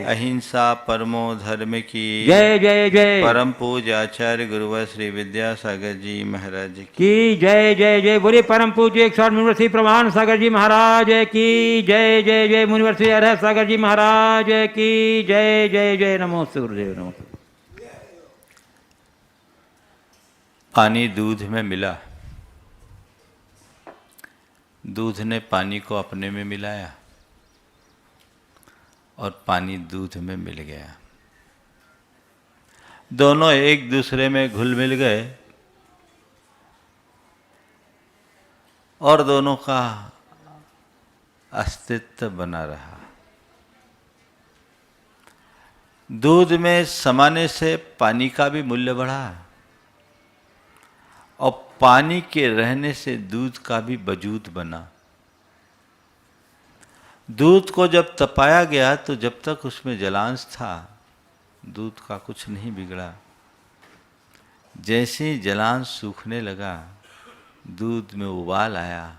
अहिंसा परमो धर्म की जय जय जय। परम पूज्य आचार्य गुरुवर श्री विद्यासागर जी महाराज की जय जय जय। बोलिए परम पूज्य 108 मुनिवर श्री प्रमाण सागर जी महाराज की जय जय जय। मुनिवर श्री अरहत सागर जी महाराज की जय जय जय। नमोस्तु गुरुदेव नमोस्तु। पानी दूध में मिला, दूध ने पानी को अपने में मिलाया और पानी दूध में मिल गया। दोनों एक दूसरे में घुल मिल गए और दोनों का अस्तित्व बना रहा। दूध में समाने से पानी का भी मूल्य बढ़ा और पानी के रहने से दूध का भी वजूद बना। दूध को जब तपाया गया तो जब तक उसमें जलांश था दूध का कुछ नहीं बिगड़ा। जैसे ही जलांश सूखने लगा दूध में उबाल आया,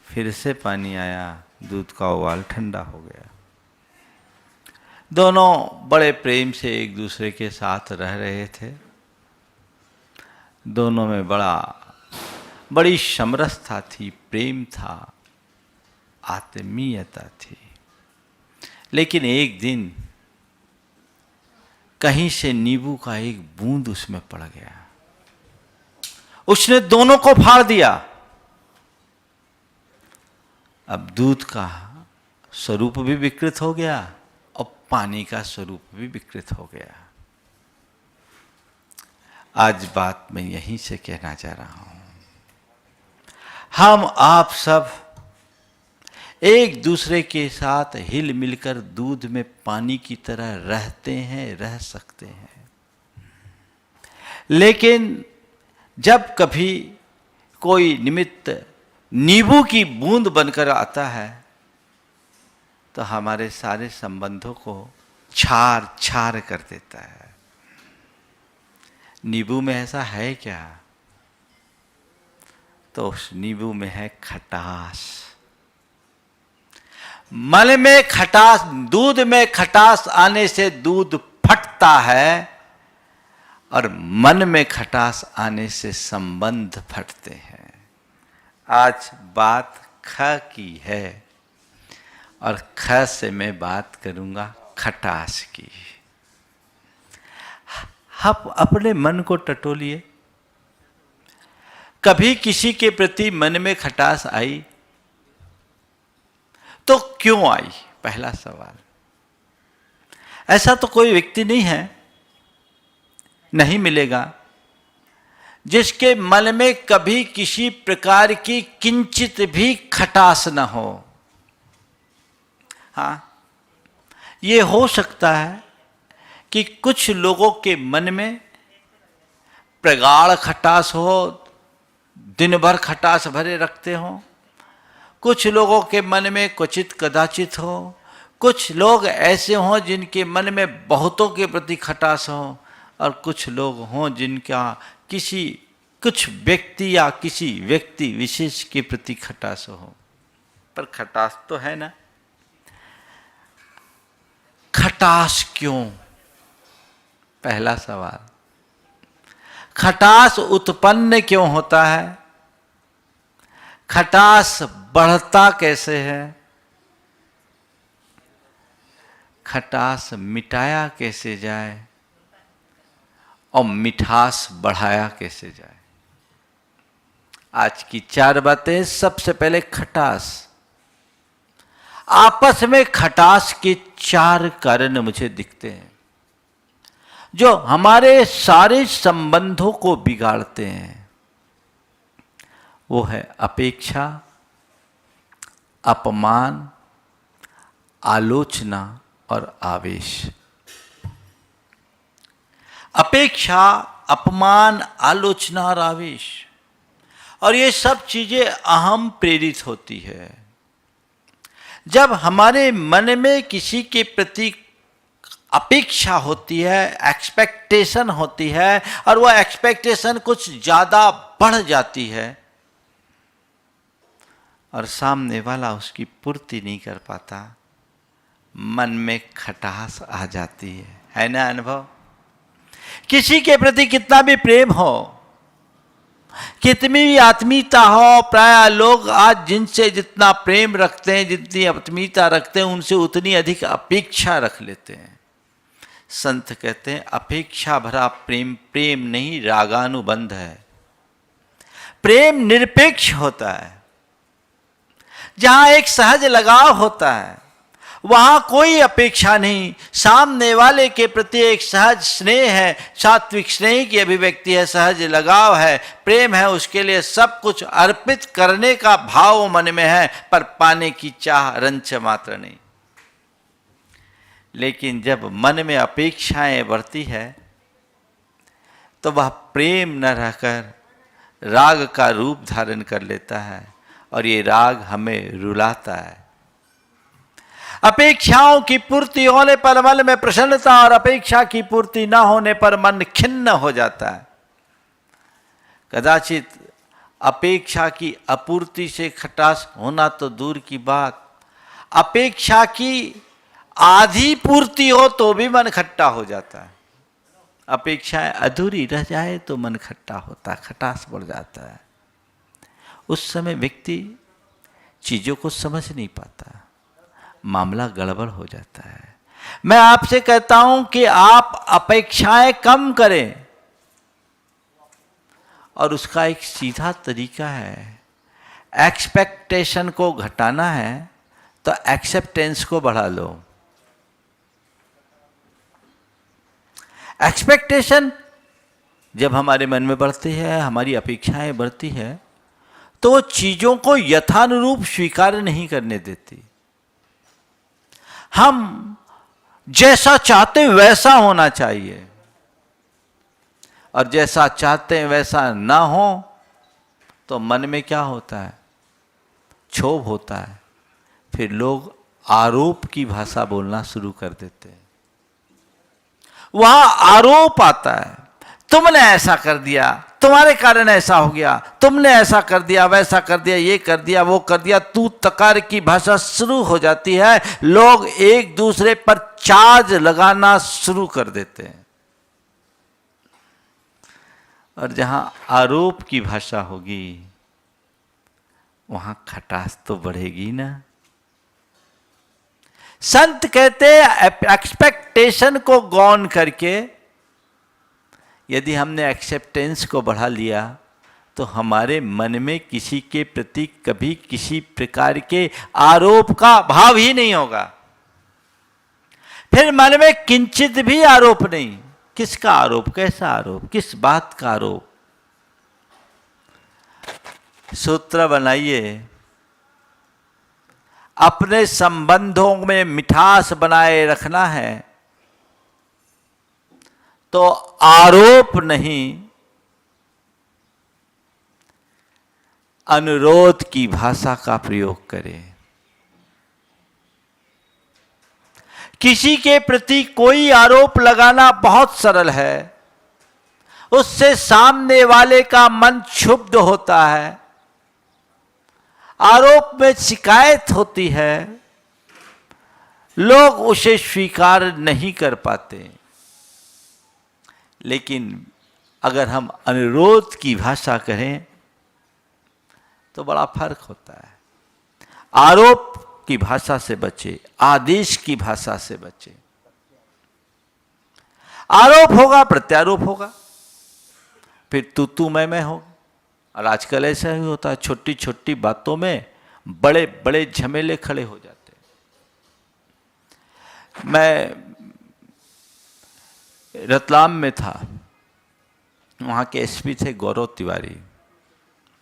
फिर से पानी आया, दूध का उबाल ठंडा हो गया। दोनों बड़े प्रेम से एक दूसरे के साथ रह रहे थे। दोनों में बड़ी समरसता थी, प्रेम था, आत्मीयता थी। लेकिन एक दिन कहीं से नींबू का एक बूंद उसमें पड़ गया, उसने दोनों को फाड़ दिया। अब दूध का स्वरूप भी विकृत हो गया और पानी का स्वरूप भी विकृत हो गया। आज बात मैं यहीं से कहना चाह रहा हूं, हम आप सब एक दूसरे के साथ हिल मिलकर दूध में पानी की तरह रहते हैं, रह सकते हैं। लेकिन जब कभी कोई निमित्त नींबू की बूंद बनकर आता है तो हमारे सारे संबंधों को छार छार कर देता है। नींबू में ऐसा है क्या? तो उस नींबू में है खटास। मल में खटास, दूध में खटास आने से दूध फटता है और मन में खटास आने से संबंध फटते हैं। आज बात ख की है और ख से मैं बात करूंगा खटास की। आप अपने मन को टटोलिए, कभी किसी के प्रति मन में खटास आई तो क्यों आई? पहला सवाल। ऐसा तो कोई व्यक्ति नहीं है, नहीं मिलेगा, जिसके मन में कभी किसी प्रकार की किंचित भी खटास न हो। हाँ, ये हो सकता है कि कुछ लोगों के मन में प्रगाढ़ खटास हो, दिन भर खटास भरे रखते हो। कुछ लोगों के मन में क्वचित कदाचित हो। कुछ लोग ऐसे हों जिनके मन में बहुतों के प्रति खटास हो और कुछ लोग हों जिनका कुछ व्यक्ति या किसी व्यक्ति विशेष के प्रति खटास हो। पर खटास तो है ना। खटास क्यों? पहला सवाल। खटास उत्पन्न क्यों होता है? खटास बढ़ता कैसे है? खटास मिटाया कैसे जाए और मिठास बढ़ाया कैसे जाए? आज की 4 बातें। सबसे पहले खटास। आपस में खटास के 4 कारण मुझे दिखते हैं जो हमारे सारे संबंधों को बिगाड़ते हैं। वो है अपेक्षा, अपमान, आलोचना और आवेश। अपेक्षा, अपमान, आलोचना और आवेश, और ये सब चीजें अहम प्रेरित होती है। जब हमारे मन में किसी के प्रति अपेक्षा होती है, एक्सपेक्टेशन होती है, और वह एक्सपेक्टेशन कुछ ज्यादा बढ़ जाती है और सामने वाला उसकी पूर्ति नहीं कर पाता, मन में खटास आ जाती है ना अनुभव? किसी के प्रति कितना भी प्रेम हो, कितनी भी आत्मीयता हो, प्राय लोग आज जिनसे जितना प्रेम रखते हैं, जितनी आत्मीयता रखते हैं, उनसे उतनी अधिक अपेक्षा रख लेते हैं। संत कहते हैं अपेक्षा भरा प्रेम प्रेम नहीं रागानुबंध है। प्रेम निरपेक्ष होता है। जहां एक सहज लगाव होता है वहां कोई अपेक्षा नहीं, सामने वाले के प्रति एक सहज स्नेह है, सात्विक स्नेह की अभिव्यक्ति है, सहज लगाव है, प्रेम है, उसके लिए सब कुछ अर्पित करने का भाव मन में है, पर पाने की चाह रंच मात्र नहीं। लेकिन जब मन में अपेक्षाएं बढ़ती है तो वह प्रेम न रहकर राग का रूप धारण कर लेता है और ये राग हमें रुलाता है। अपेक्षाओं की पूर्ति होने पर मन में प्रसन्नता और अपेक्षा की पूर्ति न होने पर मन खिन्न हो जाता है। कदाचित अपेक्षा की अपूर्ति से खटास होना तो दूर की बात, अपेक्षा की आधी पूर्ति हो तो भी मन खट्टा हो जाता है। अपेक्षाएं अधूरी रह जाए तो मन खट्टा होता है, खटास बढ़ जाता है। उस समय व्यक्ति चीजों को समझ नहीं पाता, मामला गड़बड़ हो जाता है। मैं आपसे कहता हूं कि आप अपेक्षाएं कम करें, और उसका एक सीधा तरीका है। एक्सपेक्टेशन को घटाना है तो एक्सेप्टेंस को बढ़ा लो। एक्सपेक्टेशन जब हमारे मन में बढ़ती है, हमारी अपेक्षाएं बढ़ती है, तो वो चीजों को यथानुरूप स्वीकार नहीं करने देती। हम जैसा चाहते हैं वैसा होना चाहिए, और जैसा चाहते हैं वैसा ना हो तो मन में क्या होता है? क्षोभ होता है। फिर लोग आरोप की भाषा बोलना शुरू कर देते हैं। वहां आरोप आता है, तुमने ऐसा कर दिया, तुम्हारे कारण ऐसा हो गया, तुमने ऐसा कर दिया, वैसा कर दिया, ये कर दिया, वो कर दिया, तू तकार की भाषा शुरू हो जाती है। लोग एक दूसरे पर चार्ज लगाना शुरू कर देते हैं। और जहां आरोप की भाषा होगी वहां खटास तो बढ़ेगी ना। संत कहते हैं एक्सपेक्टेशन को गौन करके यदि हमने एक्सेप्टेंस को बढ़ा लिया तो हमारे मन में किसी के प्रति कभी किसी प्रकार के आरोप का भाव ही नहीं होगा। फिर मन में किंचित भी आरोप नहीं। किसका आरोप? कैसा आरोप? किस बात का आरोप? सूत्र बनाइए, अपने संबंधों में मिठास बनाए रखना है तो आरोप नहीं, अनुरोध की भाषा का प्रयोग करें। किसी के प्रति कोई आरोप लगाना बहुत सरल है, उससे सामने वाले का मन क्षुब्ध होता है, आरोप में शिकायत होती है, लोग उसे स्वीकार नहीं कर पाते। लेकिन अगर हम अनुरोध की भाषा करें तो बड़ा फर्क होता है। आरोप की भाषा से बचे, आदेश की भाषा से बचे। आरोप होगा, प्रत्यारोप होगा, फिर तू मैं होगा। और आजकल ऐसा ही होता है, छोटी छोटी बातों में बड़े बड़े झमेले खड़े हो जाते हैं। मैं रतलाम में था, वहाँ के एसपी थे गौरव तिवारी,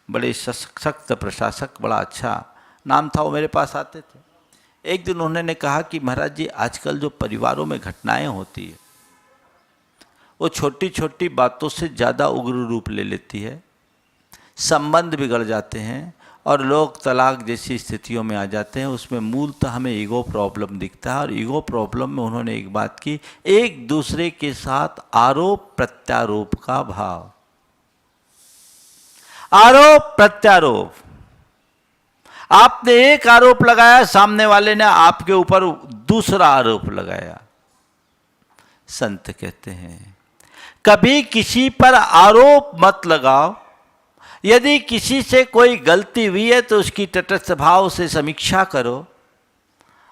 बड़े सशक्त प्रशासक, बड़ा अच्छा नाम था। वो मेरे पास आते थे। एक दिन उन्होंने कहा कि महाराज जी, आजकल जो परिवारों में घटनाएं होती है वो छोटी छोटी बातों से ज़्यादा उग्र रूप ले लेती है, संबंध बिगड़ जाते हैं और लोग तलाक जैसी स्थितियों में आ जाते हैं। उसमें मूलतः हमें ईगो प्रॉब्लम दिखता है। और ईगो प्रॉब्लम में उन्होंने एक बात की, एक दूसरे के साथ आरोप प्रत्यारोप का भाव। आरोप प्रत्यारोप, आपने एक आरोप लगाया, सामने वाले ने आपके ऊपर दूसरा आरोप लगाया। संत कहते हैं कभी किसी पर आरोप मत लगाओ। यदि किसी से कोई गलती हुई है तो उसकी तटस्थ भाव से समीक्षा करो,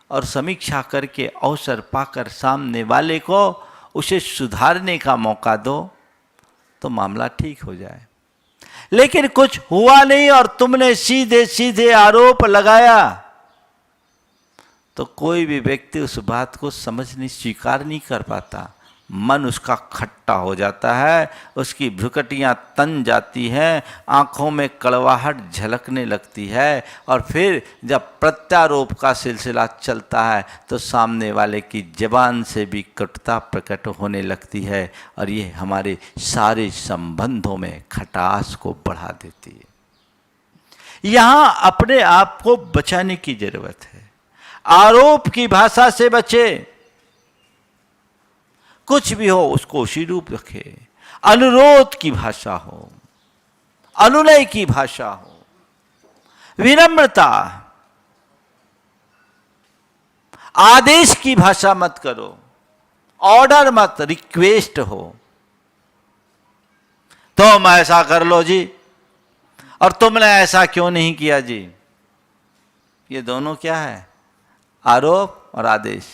और समीक्षा करके अवसर पाकर सामने वाले को उसे सुधारने का मौका दो, तो मामला ठीक हो जाए। लेकिन कुछ हुआ नहीं और तुमने सीधे सीधे आरोप लगाया, तो कोई भी व्यक्ति उस बात को समझ स्वीकार नहीं कर पाता। मन उसका खट्टा हो जाता है, उसकी भ्रुकटियाँ तन जाती हैं, आँखों में कड़वाहट झलकने लगती है, और फिर जब प्रत्यारोप का सिलसिला चलता है तो सामने वाले की जबान से भी कटुता प्रकट होने लगती है, और ये हमारे सारे संबंधों में खटास को बढ़ा देती है। यहाँ अपने आप को बचाने की जरूरत है। आरोप की भाषा से बचे, कुछ भी हो उसको उसी रूप रखे। अनुरोध की भाषा हो, अनुनय की भाषा हो, विनम्रता, आदेश की भाषा मत करो, ऑर्डर मत, रिक्वेस्ट हो। तुम ऐसा कर लो जी, और तुमने ऐसा क्यों नहीं किया जी। ये दोनों क्या है? आरोप और आदेश।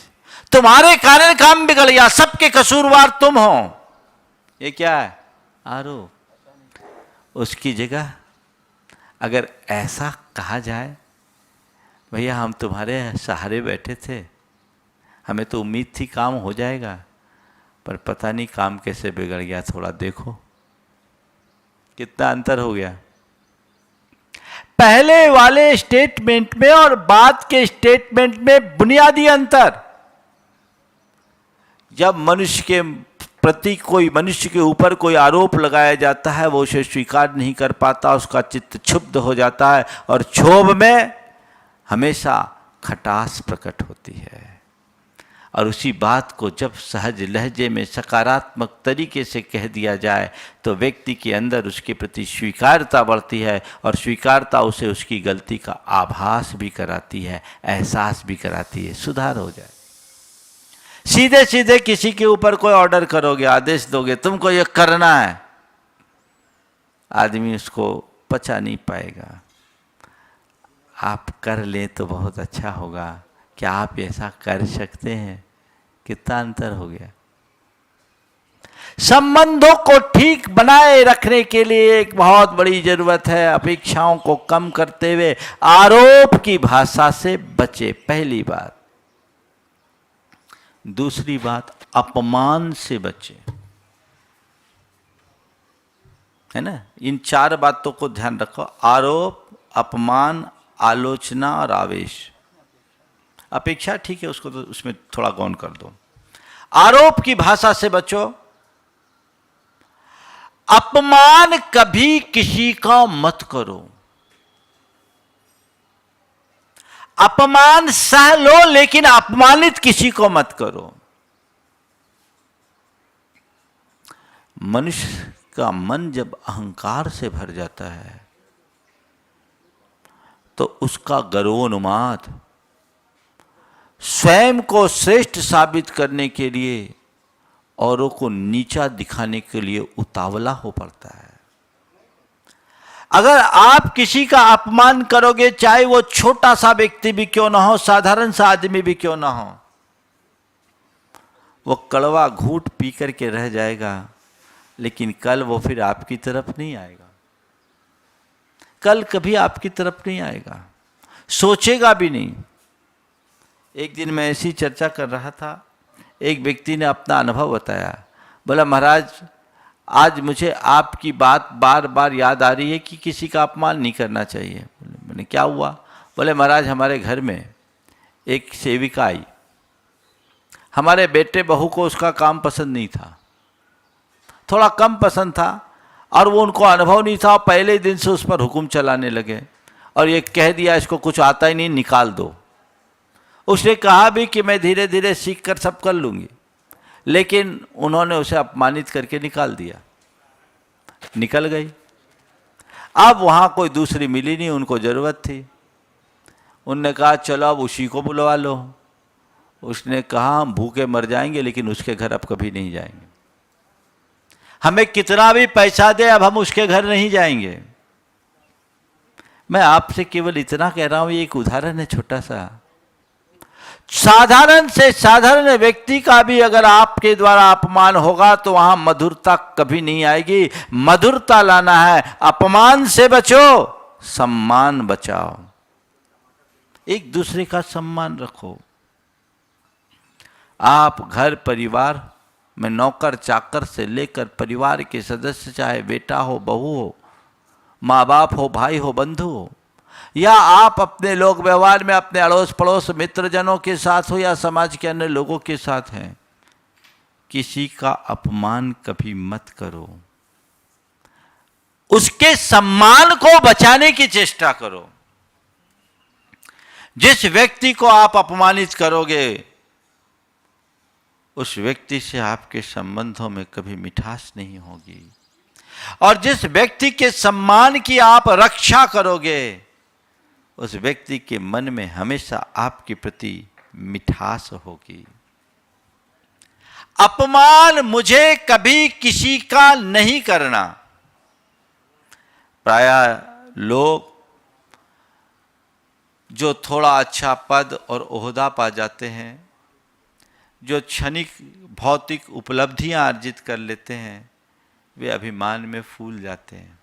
तुम्हारे कारण काम बिगड़ गया, सबके कसूरवार तुम हो, ये क्या है? आरोप। उसकी जगह अगर ऐसा कहा जाए, भैया हम तुम्हारे सहारे बैठे थे, हमें तो उम्मीद थी काम हो जाएगा, पर पता नहीं काम कैसे बिगड़ गया, थोड़ा देखो। कितना अंतर हो गया पहले वाले स्टेटमेंट में और बाद के स्टेटमेंट में, बुनियादी अंतर। जब मनुष्य के प्रति कोई, मनुष्य के ऊपर कोई आरोप लगाया जाता है, वो उसे स्वीकार नहीं कर पाता, उसका चित्त क्षुब्ध हो जाता है, और क्षोभ में हमेशा खटास प्रकट होती है। और उसी बात को जब सहज लहजे में सकारात्मक तरीके से कह दिया जाए तो व्यक्ति के अंदर उसके प्रति स्वीकारता बढ़ती है, और स्वीकारता उसे उसकी गलती का आभास भी कराती है, एहसास भी कराती है, सुधार हो जाए। सीधे सीधे किसी के ऊपर कोई ऑर्डर करोगे, आदेश दोगे, तुमको ये करना है, आदमी उसको पचा नहीं पाएगा। आप कर लें तो बहुत अच्छा होगा। क्या आप ऐसा कर सकते हैं? कितना अंतर हो गया। संबंधों को ठीक बनाए रखने के लिए एक बहुत बड़ी जरूरत है, अपेक्षाओं को कम करते हुए आरोप की भाषा से बचे, पहली बात। दूसरी बात, अपमान से बचे, है ना। इन चार बातों को ध्यान रखो: आरोप, अपमान, आलोचना और आवेश। अपेक्षा ठीक है, उसको तो उसमें थोड़ा गौन कर दो। आरोप की भाषा से बचो। अपमान कभी किसी का मत करो। अपमान सह लो, लेकिन अपमानित किसी को मत करो। मनुष्य का मन जब अहंकार से भर जाता है तो उसका गर्वोन्माद स्वयं को श्रेष्ठ साबित करने के लिए औरों को नीचा दिखाने के लिए उतावला हो पड़ता है। अगर आप किसी का अपमान करोगे, चाहे वो छोटा सा व्यक्ति भी क्यों ना हो, साधारण सा आदमी भी क्यों ना हो, वो कड़वा घूंट पी करके रह जाएगा, लेकिन कल वो फिर आपकी तरफ नहीं आएगा। कल कभी आपकी तरफ नहीं आएगा, सोचेगा भी नहीं। एक दिन मैं ऐसी चर्चा कर रहा था, एक व्यक्ति ने अपना अनुभव बताया। बोला, महाराज आज मुझे आपकी बात बार बार याद आ रही है कि किसी का अपमान नहीं करना चाहिए। मैंने क्या हुआ? बोले, महाराज हमारे घर में एक सेविका आई, हमारे बेटे बहू को उसका काम पसंद नहीं था, थोड़ा कम पसंद था, और वो उनको अनुभव नहीं था। पहले दिन से उस पर हुक्म चलाने लगे और ये कह दिया इसको कुछ आता ही नहीं, निकाल दो। उसने कहा भी कि मैं धीरे धीरे सीख कर सब कर लूँगी, लेकिन उन्होंने उसे अपमानित करके निकाल दिया। निकल गई। अब वहाँ कोई दूसरी मिली नहीं, उनको ज़रूरत थी। उनने कहा चलो अब उसी को बुलवा लो। उसने कहा हम भूखे मर जाएंगे लेकिन उसके घर अब कभी नहीं जाएंगे। हमें कितना भी पैसा दे अब हम उसके घर नहीं जाएंगे। मैं आपसे केवल इतना कह रहा हूं, ये एक उदाहरण है छोटा सा। साधारण से साधारण व्यक्ति का भी अगर आपके द्वारा अपमान होगा तो वहां मधुरता कभी नहीं आएगी। मधुरता लाना है, अपमान से बचो, सम्मान बचाओ, एक दूसरे का सम्मान रखो। आप घर परिवार में नौकर चाकर से लेकर परिवार के सदस्य, चाहे बेटा हो, बहू हो, माँ बाप हो, भाई हो, बंधु हो, या आप अपने लोक व्यवहार में अपने अड़ोस पड़ोस मित्रजनों के साथ हो या समाज के अन्य लोगों के साथ हैं, किसी का अपमान कभी मत करो। उसके सम्मान को बचाने की चेष्टा करो। जिस व्यक्ति को आप अपमानित करोगे उस व्यक्ति से आपके संबंधों में कभी मिठास नहीं होगी, और जिस व्यक्ति के सम्मान की आप रक्षा करोगे उस व्यक्ति के मन में हमेशा आपके प्रति मिठास होगी। अपमान मुझे कभी किसी का नहीं करना। प्रायः लोग जो थोड़ा अच्छा पद और ओहदा पा जाते हैं, जो क्षणिक भौतिक उपलब्धियां अर्जित कर लेते हैं, वे अभिमान में फूल जाते हैं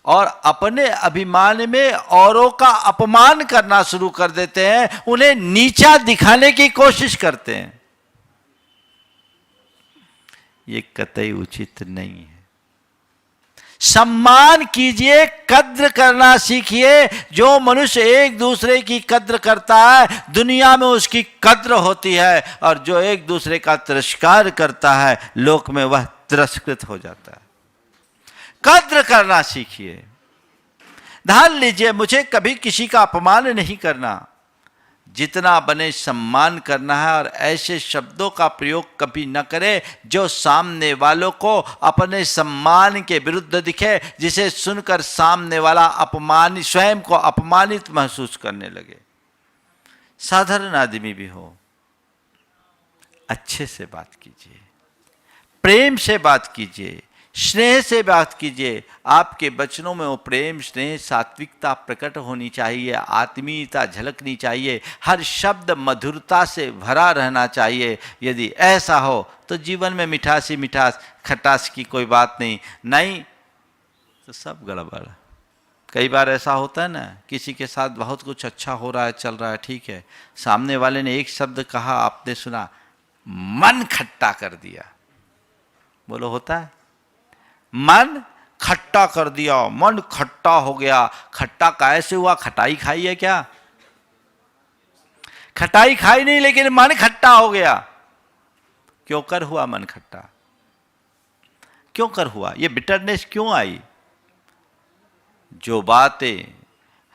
और अपने अभिमान में औरों का अपमान करना शुरू कर देते हैं, उन्हें नीचा दिखाने की कोशिश करते हैं। ये कतई उचित नहीं है। सम्मान कीजिए, कद्र करना सीखिए। जो मनुष्य एक दूसरे की कद्र करता है दुनिया में उसकी कद्र होती है, और जो एक दूसरे का तिरस्कार करता है लोक में वह तिरस्कृत हो जाता है। कद्र करना सीखिए। ध्यान लीजिए, मुझे कभी किसी का अपमान नहीं करना, जितना बने सम्मान करना है, और ऐसे शब्दों का प्रयोग कभी न करें जो सामने वालों को अपने सम्मान के विरुद्ध दिखे, जिसे सुनकर सामने वाला अपमानित, स्वयं को अपमानित महसूस करने लगे। साधारण आदमी भी हो, अच्छे से बात कीजिए, प्रेम से बात कीजिए, स्नेह से बात कीजिए। आपके वचनों में वो प्रेम, स्नेह, सात्विकता प्रकट होनी चाहिए, आत्मीयता झलकनी चाहिए, हर शब्द मधुरता से भरा रहना चाहिए। यदि ऐसा हो तो जीवन में मिठास ही मिठास, खटास की कोई बात नहीं तो सब गड़बड़। कई बार ऐसा होता है ना, किसी के साथ बहुत कुछ अच्छा हो रहा है, चल रहा है, ठीक है, सामने वाले ने एक शब्द कहा, आपने सुना, मन खट्टा कर दिया। बोलो होता है? मन खट्टा कर दिया, मन खट्टा हो गया। खट्टा कैसे हुआ? खटाई खाई है क्या? खटाई खाई नहीं, लेकिन मन खट्टा हो गया। क्यों कर हुआ मन खट्टा? क्यों कर हुआ? ये बिटरनेस क्यों आई? जो बातें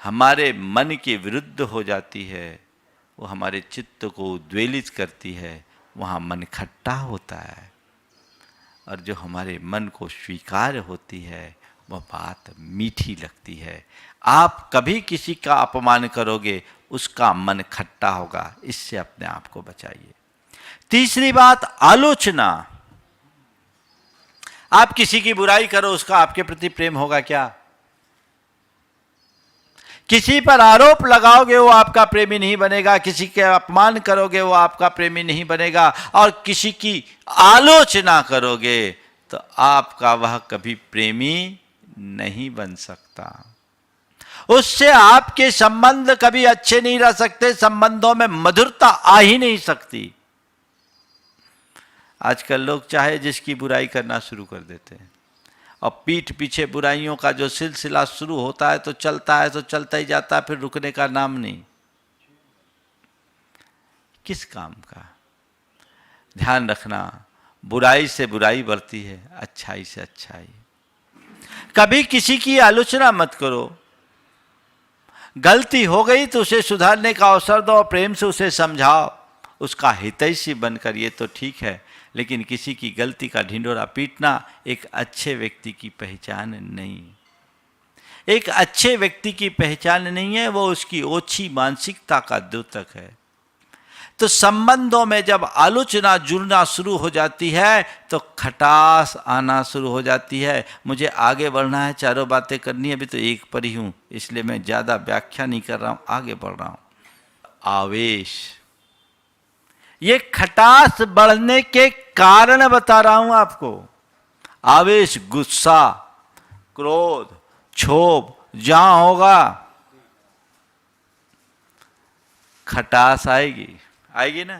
हमारे मन के विरुद्ध हो जाती है वो हमारे चित्त को उद्वेलित करती है, वहां मन खट्टा होता है। और जो हमारे मन को स्वीकार होती है वह बात मीठी लगती है। आप कभी किसी का अपमान करोगे उसका मन खट्टा होगा, इससे अपने आप को बचाइए। तीसरी बात, आलोचना। आप किसी की बुराई करो, उसका आपके प्रति प्रेम होगा क्या? किसी पर आरोप लगाओगे वो आपका प्रेमी नहीं बनेगा, किसी के अपमान करोगे वो आपका प्रेमी नहीं बनेगा, और किसी की आलोचना करोगे तो आपका वह कभी प्रेमी नहीं बन सकता। उससे आपके संबंध कभी अच्छे नहीं रह सकते, संबंधों में मधुरता आ ही नहीं सकती। आजकल लोग चाहे जिसकी बुराई करना शुरू कर देते हैं, और पीठ पीछे बुराइयों का जो सिलसिला शुरू होता है तो चलता ही जाता है, फिर रुकने का नाम नहीं। किस काम का? ध्यान रखना, बुराई से बुराई बढ़ती है, अच्छाई से अच्छाई। कभी किसी की आलोचना मत करो। गलती हो गई तो उसे सुधारने का अवसर दो, प्रेम से उसे समझाओ, उसका हितैषी बनकर, ये तो ठीक है, लेकिन किसी की गलती का ढिंढोरा पीटना एक अच्छे व्यक्ति की पहचान नहीं। एक अच्छे व्यक्ति की पहचान नहीं है, वो उसकी ओछी मानसिकता का द्योतक है। तो संबंधों में जब आलोचना जुड़ना शुरू हो जाती है तो खटास आना शुरू हो जाती है। मुझे आगे बढ़ना है, चारों बातें करनी है, अभी तो एक पर ही हूं, इसलिए मैं ज़्यादा व्याख्या नहीं कर रहा हूं, आगे बढ़ रहा हूं। आवेश, ये खटास बढ़ने के कारण बता रहा हूं आपको। आवेश, गुस्सा, क्रोध, क्षोभ जहां होगा खटास आएगी ना।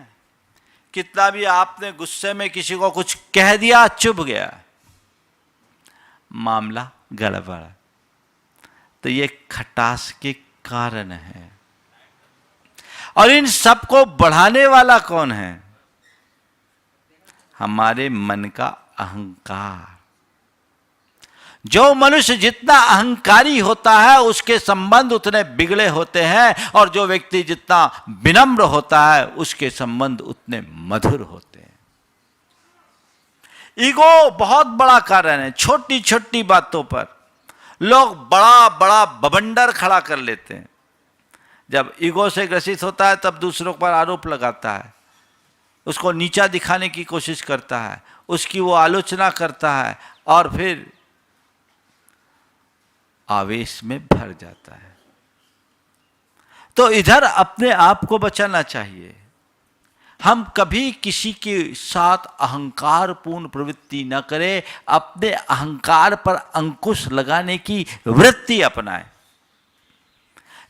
कितना भी आपने गुस्से में किसी को कुछ कह दिया, चुभ गया, मामला गड़बड़। तो ये खटास के कारण है। और इन सबको बढ़ाने वाला कौन है? हमारे मन का अहंकार। जो मनुष्य जितना अहंकारी होता है उसके संबंध उतने बिगड़े होते हैं, और जो व्यक्ति जितना विनम्र होता है उसके संबंध उतने मधुर होते हैं। ईगो बहुत बड़ा कारण है। छोटी छोटी बातों पर लोग बड़ा बड़ा बवंडर खड़ा कर लेते हैं। जब ईगो से ग्रसित होता है तब दूसरों पर आरोप लगाता है, उसको नीचा दिखाने की कोशिश करता है, उसकी वो आलोचना करता है, और फिर आवेश में भर जाता है। तो इधर अपने आप को बचाना चाहिए। हम कभी किसी के साथ अहंकारपूर्ण प्रवृत्ति न करें, अपने अहंकार पर अंकुश लगाने की वृत्ति अपनाएं।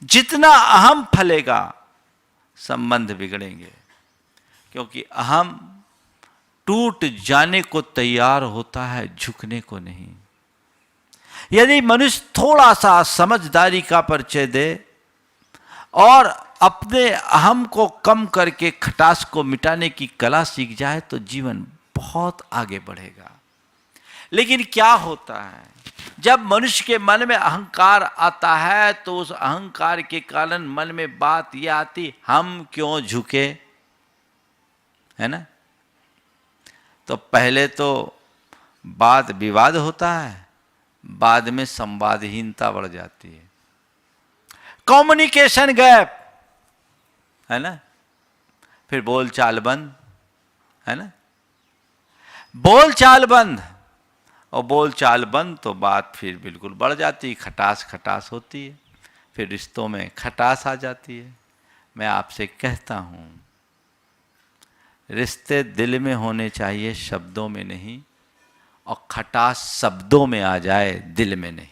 जितना अहम फलेगा संबंध बिगड़ेंगे, क्योंकि अहम टूट जाने को तैयार होता है, झुकने को नहीं। यदि मनुष्य थोड़ा सा समझदारी का परिचय दे और अपने अहम को कम करके खटास को मिटाने की कला सीख जाए तो जीवन बहुत आगे बढ़ेगा। लेकिन क्या होता है, जब मनुष्य के मन में अहंकार आता है तो उस अहंकार के कारण मन में बात यह आती, हम क्यों झुके, है ना। तो पहले तो वाद विवाद होता है, बाद में संवादहीनता बढ़ जाती है, कम्युनिकेशन गैप, है ना। फिर बोलचाल बंद, है ना, बोलचाल बंद, और बोलचाल बंद तो बात फिर बिल्कुल बढ़ जाती, खटास होती है, फिर रिश्तों में खटास आ जाती है। मैं आपसे कहता हूं, रिश्ते दिल में होने चाहिए, शब्दों में नहीं, और खटास शब्दों में आ जाए, दिल में नहीं।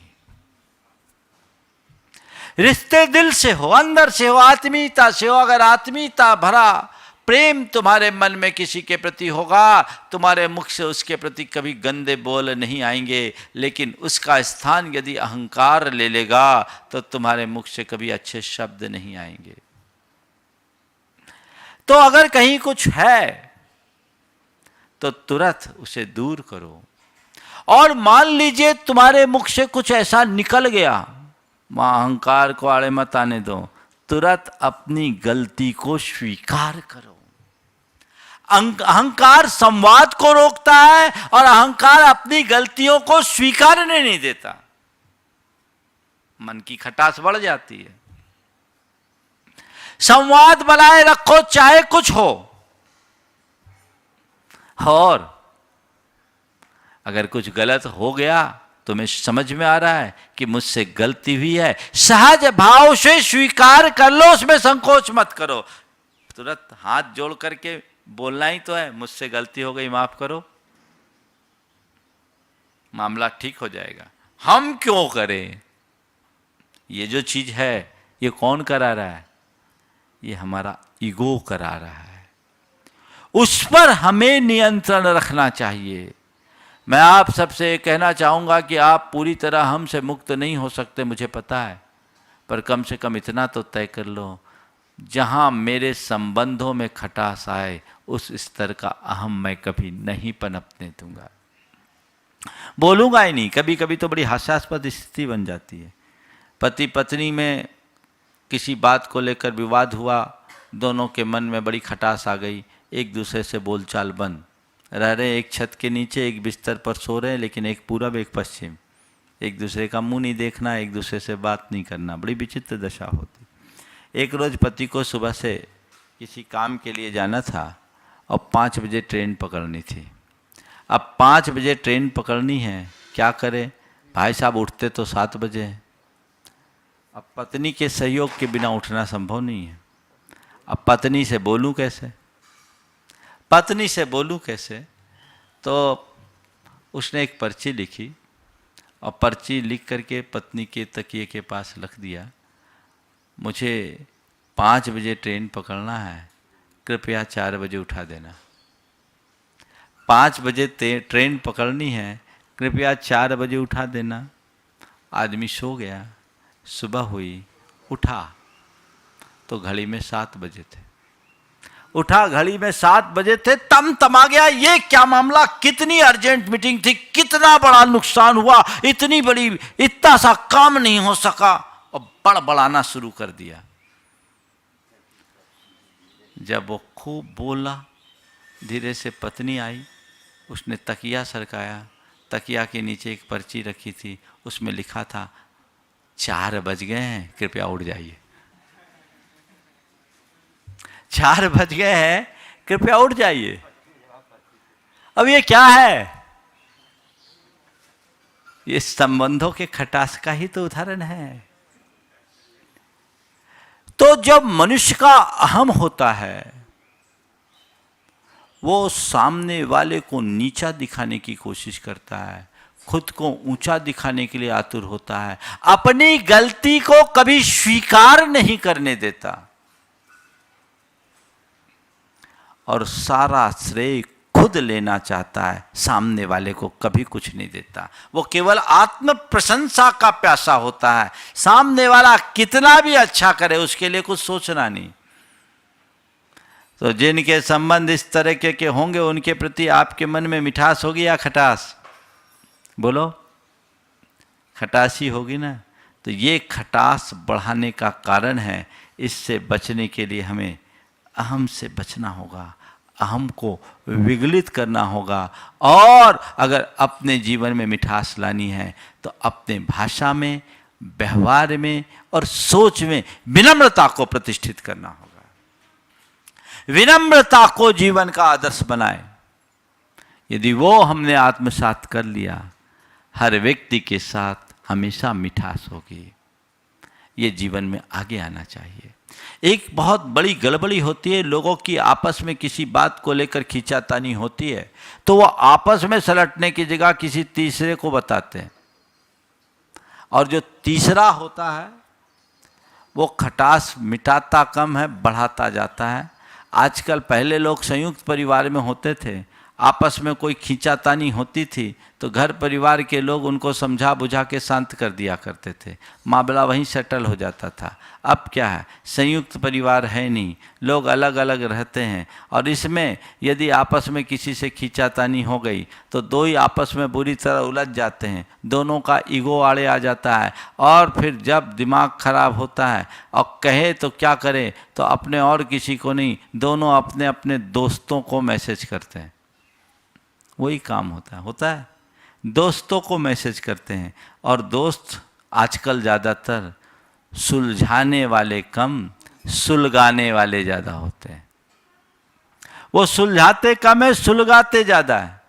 रिश्ते दिल से हो, अंदर से हो, आत्मीयता से हो। अगर आत्मीयता भरा प्रेम तुम्हारे मन में किसी के प्रति होगा, तुम्हारे मुख से उसके प्रति कभी गंदे बोल नहीं आएंगे। लेकिन उसका स्थान यदि अहंकार ले लेगा तो तुम्हारे मुख से कभी अच्छे शब्द नहीं आएंगे। तो अगर कहीं कुछ है तो तुरंत उसे दूर करो। और मान लीजिए तुम्हारे मुख से कुछ ऐसा निकल गया, मां अहंकार को आड़े मत आने दो, तुरंत अपनी गलती को स्वीकार करो। अहंकार संवाद को रोकता है और अहंकार अपनी गलतियों को स्वीकारने नहीं देता। मन की खटास बढ़ जाती है। संवाद बनाए रखो चाहे कुछ हो, और अगर कुछ गलत हो गया तुम्हें समझ में आ रहा है कि मुझसे गलती हुई है, सहज भाव से स्वीकार कर लो, उसमें संकोच मत करो। तुरंत हाथ जोड़ करके बोलना ही तो है, मुझसे गलती हो गई, माफ करो, मामला ठीक हो जाएगा। हम क्यों करें? ये जो चीज है ये कौन करा रहा है? ये हमारा ईगो करा रहा है। उस पर हमें नियंत्रण रखना चाहिए। मैं आप सबसे कहना चाहूँगा कि आप पूरी तरह हमसे मुक्त नहीं हो सकते, मुझे पता है, पर कम से कम इतना तो तय कर लो, जहाँ मेरे संबंधों में खटास आए उस स्तर का अहम मैं कभी नहीं पनपने दूंगा, बोलूँगा ही नहीं। कभी कभी तो बड़ी हास्यास्पद स्थिति बन जाती है। पति पत्नी में किसी बात को लेकर विवाद हुआ, दोनों के मन में बड़ी खटास आ गई, एक दूसरे से बोलचाल बंद, रह रहे एक छत के नीचे, एक बिस्तर पर सो रहे हैं, लेकिन एक पूरब एक पश्चिम, एक दूसरे का मुंह नहीं देखना, एक दूसरे से बात नहीं करना, बड़ी विचित्र दशा होती। एक रोज़ पति को सुबह से किसी काम के लिए जाना था और 5 बजे ट्रेन पकड़नी थी। अब 5 बजे ट्रेन पकड़नी है, क्या करे? भाई साहब उठते तो 7 बजे हैं। अब पत्नी के सहयोग के बिना उठना संभव नहीं है। अब पत्नी से बोलूं कैसे? पत्नी से बोलूं कैसे? तो उसने एक पर्ची लिखी और पर्ची लिख करके पत्नी के तकिए के पास रख दिया, मुझे 5 बजे ट्रेन पकड़ना है, कृपया 4 बजे उठा देना। 5 बजे ट्रेन पकड़नी है, कृपया 4 बजे उठा देना। आदमी सो गया, सुबह हुई, उठा तो घड़ी में 7 बजे थे। उठा, घड़ी में 7 बजे थे, तमा गया, ये क्या मामला, कितनी अर्जेंट मीटिंग थी, कितना बड़ा नुकसान हुआ, इतनी बड़ी, इतना सा काम नहीं हो सका, और बड़बड़ाना शुरू कर दिया। जब वो खूब बोला, धीरे से पत्नी आई, उसने तकिया सरकाया, तकिया के नीचे एक पर्ची रखी थी, उसमें लिखा था 4 बज गए हैं, कृपया उठ जाइए। 4 बज गए हैं, कृपया उठ जाइए। अब ये क्या है? ये संबंधों के खटास का ही तो उदाहरण है। तो जब मनुष्य का अहम होता है, वो सामने वाले को नीचा दिखाने की कोशिश करता है, खुद को ऊंचा दिखाने के लिए आतुर होता है, अपनी गलती को कभी स्वीकार नहीं करने देता और सारा श्रेय खुद लेना चाहता है, सामने वाले को कभी कुछ नहीं देता। वो केवल आत्म प्रशंसा का प्यासा होता है, सामने वाला कितना भी अच्छा करे उसके लिए कुछ सोचना नहीं। तो जिनके संबंध इस तरह के होंगे, उनके प्रति आपके मन में मिठास होगी या खटास? बोलो, खटास ही होगी ना। तो ये खटास बढ़ाने का कारण है। इससे बचने के लिए हमें अहम से बचना होगा, अहम को विगलित करना होगा। और अगर अपने जीवन में मिठास लानी है तो अपने भाषा में, व्यवहार में और सोच में विनम्रता को प्रतिष्ठित करना होगा। विनम्रता को जीवन का आदर्श बनाए। यदि वो हमने आत्मसात कर लिया, हर व्यक्ति के साथ हमेशा मिठास होगी। ये जीवन में आगे आना चाहिए। एक बहुत बड़ी गड़बड़ी होती है, लोगों की आपस में किसी बात को लेकर खींचातानी होती है तो वो आपस में सलटने की जगह किसी तीसरे को बताते हैं, और जो तीसरा होता है वो खटास मिटाता कम है, बढ़ाता जाता है। आजकल, पहले लोग संयुक्त परिवार में होते थे, आपस में कोई खींचातानी होती थी तो घर परिवार के लोग उनको समझा बुझा के शांत कर दिया करते थे, मामला वहीं सेटल हो जाता था। अब क्या है, संयुक्त परिवार है नहीं, लोग अलग अलग रहते हैं, और इसमें यदि आपस में किसी से खींचातानी हो गई तो दो ही आपस में बुरी तरह उलझ जाते हैं, दोनों का ईगो आड़े आ जाता है, और फिर जब दिमाग खराब होता है और कहे तो क्या करे, तो अपने और किसी को नहीं, दोनों अपने अपने दोस्तों को मैसेज करते हैं। वही काम होता है, दोस्तों को मैसेज करते हैं। और दोस्त आजकल ज़्यादातर सुलझाने वाले कम, सुलगाने वाले ज़्यादा होते हैं। वो सुलझाते कम है, सुलगाते ज़्यादा है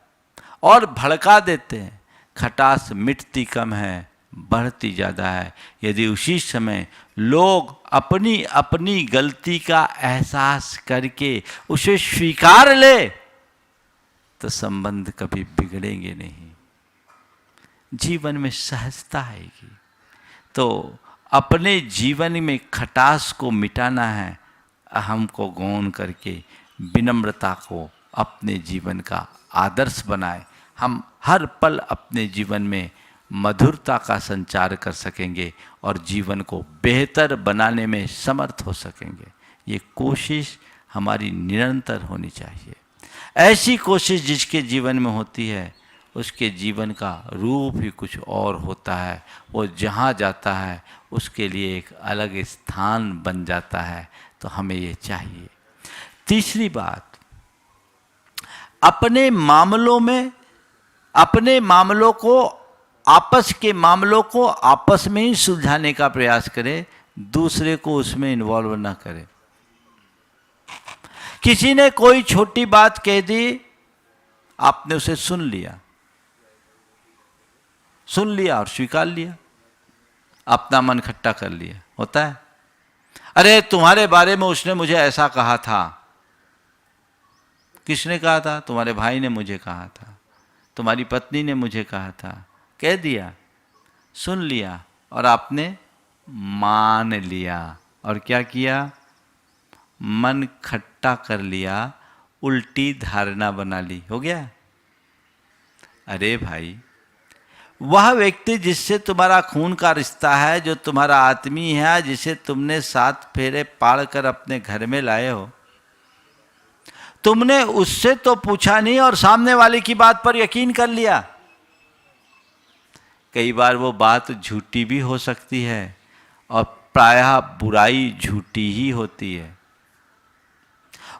और भड़का देते हैं। खटास मिटती कम है, बढ़ती ज़्यादा है। यदि उसी समय लोग अपनी अपनी गलती का एहसास करके उसे स्वीकार ले तो संबंध कभी बिगड़ेंगे नहीं, जीवन में सहजता आएगी। तो अपने जीवन में खटास को मिटाना है, अहम को गौण करके विनम्रता को अपने जीवन का आदर्श बनाए। हम हर पल अपने जीवन में मधुरता का संचार कर सकेंगे और जीवन को बेहतर बनाने में समर्थ हो सकेंगे। ये कोशिश हमारी निरंतर होनी चाहिए। ऐसी कोशिश जिसके जीवन में होती है उसके जीवन का रूप ही कुछ और होता है। वो जहाँ जाता है उसके लिए एक अलग स्थान बन जाता है। तो हमें ये चाहिए। तीसरी बात, अपने मामलों को आपस के मामलों को आपस में ही सुलझाने का प्रयास करें, दूसरे को उसमें इन्वॉल्व ना करें। किसी ने कोई छोटी बात कह दी, आपने उसे सुन लिया और स्वीकार लिया, अपना मन खट्टा कर लिया। होता है, अरे तुम्हारे बारे में उसने मुझे ऐसा कहा था। किसने कहा था? तुम्हारे भाई ने मुझे कहा था, तुम्हारी पत्नी ने मुझे कहा था। कह दिया, सुन लिया और आपने मान लिया और क्या किया? मन खट्टा कर लिया, उल्टी धारणा बना ली। हो गया? अरे भाई, वह व्यक्ति जिससे तुम्हारा खून का रिश्ता है, जो तुम्हारा आदमी है, जिसे तुमने 7 फेरे पाड़ कर अपने घर में लाए हो, तुमने उससे तो पूछा नहीं और सामने वाले की बात पर यकीन कर लिया। कई बार वो बात झूठी भी हो सकती है और प्रायः बुराई झूठी ही होती है।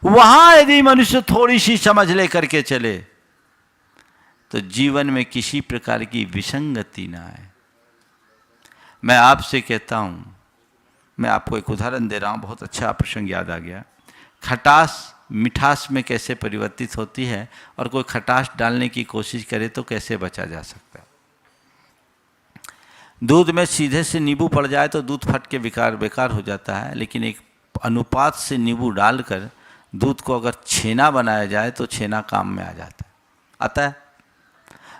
वहां यदि मनुष्य थोड़ी सी समझ लेकर के चले तो जीवन में किसी प्रकार की विसंगति ना आए। मैं आपसे कहता हूं, मैं आपको एक उदाहरण दे रहा हूं, बहुत अच्छा प्रसंग याद आ गया। खटास मिठास में कैसे परिवर्तित होती है और कोई खटास डालने की कोशिश करे तो कैसे बचा जा सकता है। दूध में सीधे से नींबू पड़ जाए तो दूध फट के बेकार हो जाता है, लेकिन एक अनुपात से नींबू डालकर दूध को अगर छेना बनाया जाए तो छेना काम में आ जाता है, आता है।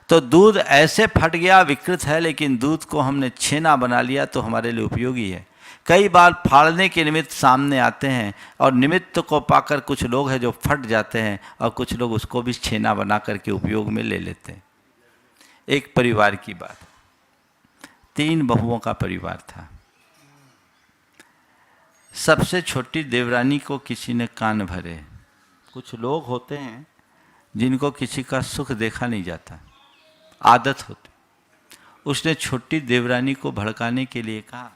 तो दूध ऐसे फट गया, विकृत है, लेकिन दूध को हमने छेना बना लिया तो हमारे लिए उपयोगी है। कई बार फाड़ने के निमित्त सामने आते हैं और निमित्त को पाकर कुछ लोग हैं जो फट जाते हैं और कुछ लोग उसको भी छेना बना करके उपयोग में ले लेते हैं। एक परिवार की बात, 3 बहुओं का परिवार था। सबसे छोटी देवरानी को किसी ने कान भरे। कुछ लोग होते हैं जिनको किसी का सुख देखा नहीं जाता, आदत होती। उसने छोटी देवरानी को भड़काने के लिए कहा,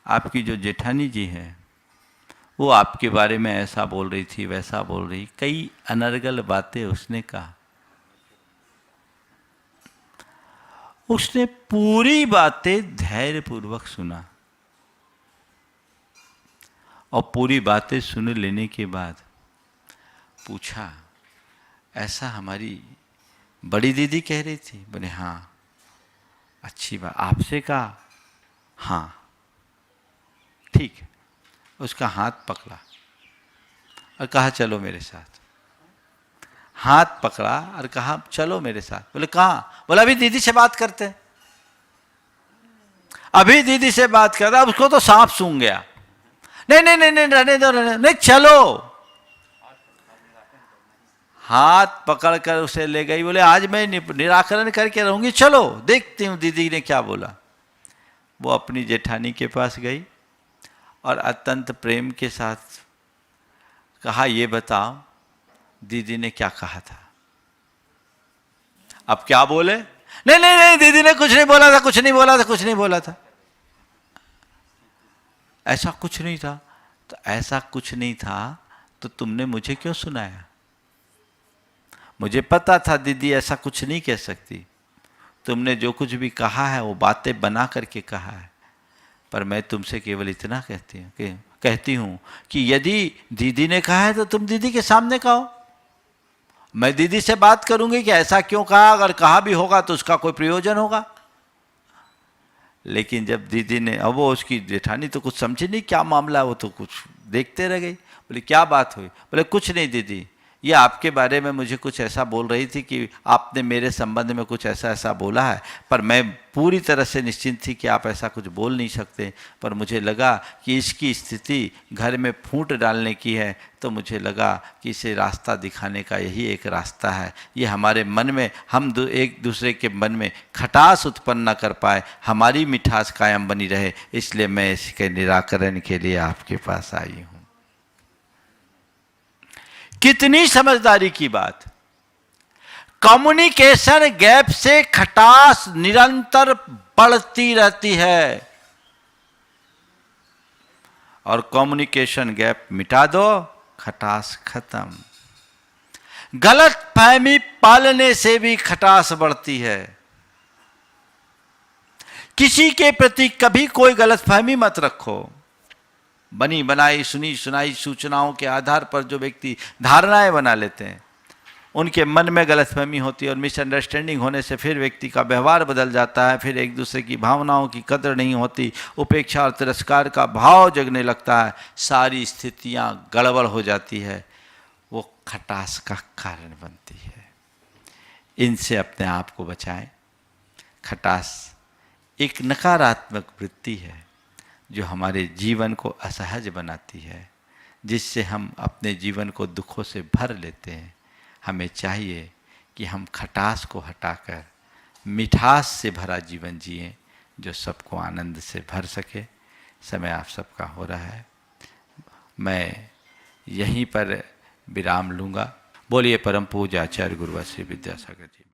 आपकी जो जेठानी जी है वो आपके बारे में ऐसा बोल रही थी, वैसा बोल रही, कई अनर्गल बातें उसने कहा। उसने पूरी बातें धैर्यपूर्वक सुना और पूरी बातें सुन लेने के बाद पूछा, ऐसा हमारी बड़ी दीदी कह रही थी? बोले हाँ। अच्छी बात, आपसे कहा? हाँ। ठीक है। उसका हाथ पकड़ा और कहा चलो मेरे साथ। हाथ पकड़ा और कहा चलो मेरे साथ। बोले कहाँ? बोला अभी दीदी से बात करते हैं। अभी दीदी से बात कर रहा, उसको तो सांप सूंघ गया। नहीं नहीं नहीं नहीं, रहने दो, नहीं चलो। हाथ पकड़कर उसे ले गई। बोले आज मैं निराकरण करके रहूंगी, चलो देखती हूँ दीदी ने क्या बोला। वो अपनी जेठानी के पास गई और अत्यंत प्रेम के साथ कहा, ये बताओ दीदी ने क्या कहा था? अब क्या बोले? नहीं नहीं नहीं, दीदी ने कुछ नहीं बोला था, कुछ नहीं बोला था, कुछ नहीं बोला था, ऐसा कुछ नहीं था। तो ऐसा कुछ नहीं था तो तुमने मुझे क्यों सुनाया? मुझे पता था दीदी ऐसा कुछ नहीं कह सकती। तुमने जो कुछ भी कहा है वो बातें बना करके कहा है, पर मैं तुमसे केवल इतना कहती हूँ कि यदि दीदी ने कहा है तो तुम दीदी के सामने कहो। मैं दीदी से बात करूंगी कि ऐसा क्यों कहा, अगर कहा भी होगा तो उसका कोई प्रयोजन होगा। लेकिन जब दीदी ने, अब वो उसकी जेठानी तो कुछ समझी नहीं क्या मामला है, वो तो कुछ देखते रह गई। बोले क्या बात हुई? बोले कुछ नहीं दीदी, ये आपके बारे में मुझे कुछ ऐसा बोल रही थी कि आपने मेरे संबंध में कुछ ऐसा ऐसा बोला है, पर मैं पूरी तरह से निश्चिंत थी कि आप ऐसा कुछ बोल नहीं सकते, पर मुझे लगा कि इसकी स्थिति घर में फूट डालने की है, तो मुझे लगा कि इसे रास्ता दिखाने का यही एक रास्ता है। ये हमारे मन में, हम एक दूसरे के मन में खटास उत्पन्न न कर पाए, हमारी मिठास कायम बनी रहे, इसलिए मैं इसके निराकरण के लिए आपके पास आई हूँ। कितनी समझदारी की बात। कम्युनिकेशन गैप से खटास निरंतर बढ़ती रहती है और कम्युनिकेशन गैप मिटा दो, खटास खत्म। गलत फहमी पालने से भी खटास बढ़ती है। किसी के प्रति कभी कोई गलतफहमी मत रखो। बनी बनाई सुनी सुनाई सूचनाओं के आधार पर जो व्यक्ति धारणाएं बना लेते हैं, उनके मन में गलतफहमी होती है और मिसअंडरस्टैंडिंग होने से फिर व्यक्ति का व्यवहार बदल जाता है, फिर एक दूसरे की भावनाओं की कदर नहीं होती, उपेक्षा और तिरस्कार का भाव जगने लगता है, सारी स्थितियां गड़बड़ हो जाती है, वो खटास का कारण बनती है। इनसे अपने आप को बचाएं। खटास एक नकारात्मक वृत्ति है जो हमारे जीवन को असहज बनाती है, जिससे हम अपने जीवन को दुखों से भर लेते हैं। हमें चाहिए कि हम खटास को हटाकर मिठास से भरा जीवन जिएं, जो सबको आनंद से भर सके। समय आप सबका हो रहा है, मैं यहीं पर विराम लूँगा। बोलिए परम पूज्य आचार्य गुरुवर श्री विद्यासागर जी।